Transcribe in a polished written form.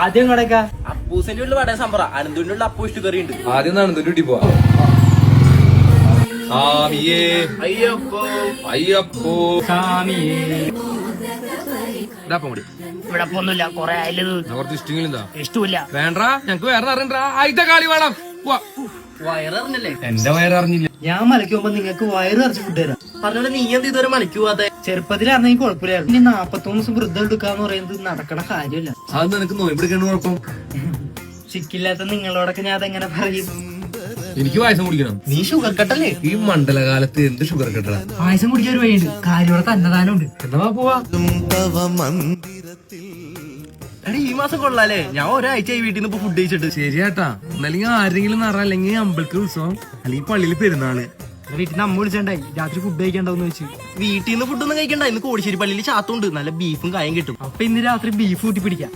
ആദ്യം കടക്കാ അപ്പൂസിന്റെ ഉള്ള വട സംഭറ അനന്തുവിന്റെ ഉള്ള അപ്പൂ ഇഷ്ട കറി ഉണ്ട്. ആദ്യം നടന്നിട്ട് വീട്ടിൽ പോവാ. അയ്യപ്പോ അയ്യപ്പോ ഇവിടെ ഒന്നുമില്ല കൊറേ ആയാലും കുറച്ച് ഇഷ്ടങ്ങളെന്താ ഇഷ്ടമില്ല. വേണ്ട ഞങ്ങക്ക് വേറെ അറിയണ്ട. ആയിട്ട കളി വേണം. വയറിഞ്ഞല്ലേ എന്റെ വയററിഞ്ഞില്ല. ഞാൻ മലയ്ക്ക് പോകുമ്പോ നിങ്ങക്ക് വയറ് നിറച്ച് ഫുഡ് തരാം. പറഞ്ഞോളെ നീ എന്ത് ഇതുവരെ മണിക്ക് പോവാതെ? ചെറുപ്പത്തിലാണെങ്കിൽ കുഴപ്പമില്ലായിരുന്നു. ഇനി 41 ദിവസം വൃദ്ധം എടുക്കാന്ന് പറയുന്നത് നടക്കണ കാര്യമില്ല. അത് നിനക്ക് നോയമ്പെടുക്കേണ്ട കുഴപ്പം. ചിക്കില്ലാത്ത നിങ്ങളോടൊക്കെ ഞാൻ അതെങ്ങനെ പറയും? എനിക്ക് പായസം കുടിക്കണം. നീ ഷുഗർ കട്ടല്ലേ? ഈ മണ്ഡലകാലത്ത് എന്ത് ഷുഗർ കട്ടടാ? പായസം കുടിക്കാൻ ഒരു വഴിയുണ്ട്. കാര്യോടെ അന്നദാനം ഉണ്ട്. എന്നാ പോവാ. എടാ ഈ മാസം കൊള്ളാലേ. ഞാൻ ഒരാഴ്ചയായി വീട്ടിൽ നിന്ന് ഇപ്പൊ ഫുഡ് കഴിച്ചിട്ട്. ശരിയാട്ടാ. അല്ലെങ്കിൽ ആരെങ്കിലും നിറ, അല്ലെങ്കിൽ അമ്പലത്തിൽ ഉത്സവം, അല്ലെങ്കിൽ പള്ളിയിൽ പെരുന്നാള്. വീട്ടിൽ നിന്ന് അമ്മ വിളിച്ചിട്ടുണ്ടായി രാത്രി ഫുഡ് കഴിക്കണ്ടെന്ന് വെച്ച്. വീട്ടിൽ നിന്ന് ഫുഡൊന്നും കഴിക്കണ്ട. ഇന്ന് കോടിശ്ശേരി പള്ളിയിൽ ചാത്തുണ്ട്. നല്ല ബീഫും കായം കിട്ടും. അപ്പൊ ഇന്ന് രാത്രി ബീഫ് കൂട്ടി പിടിക്കാം.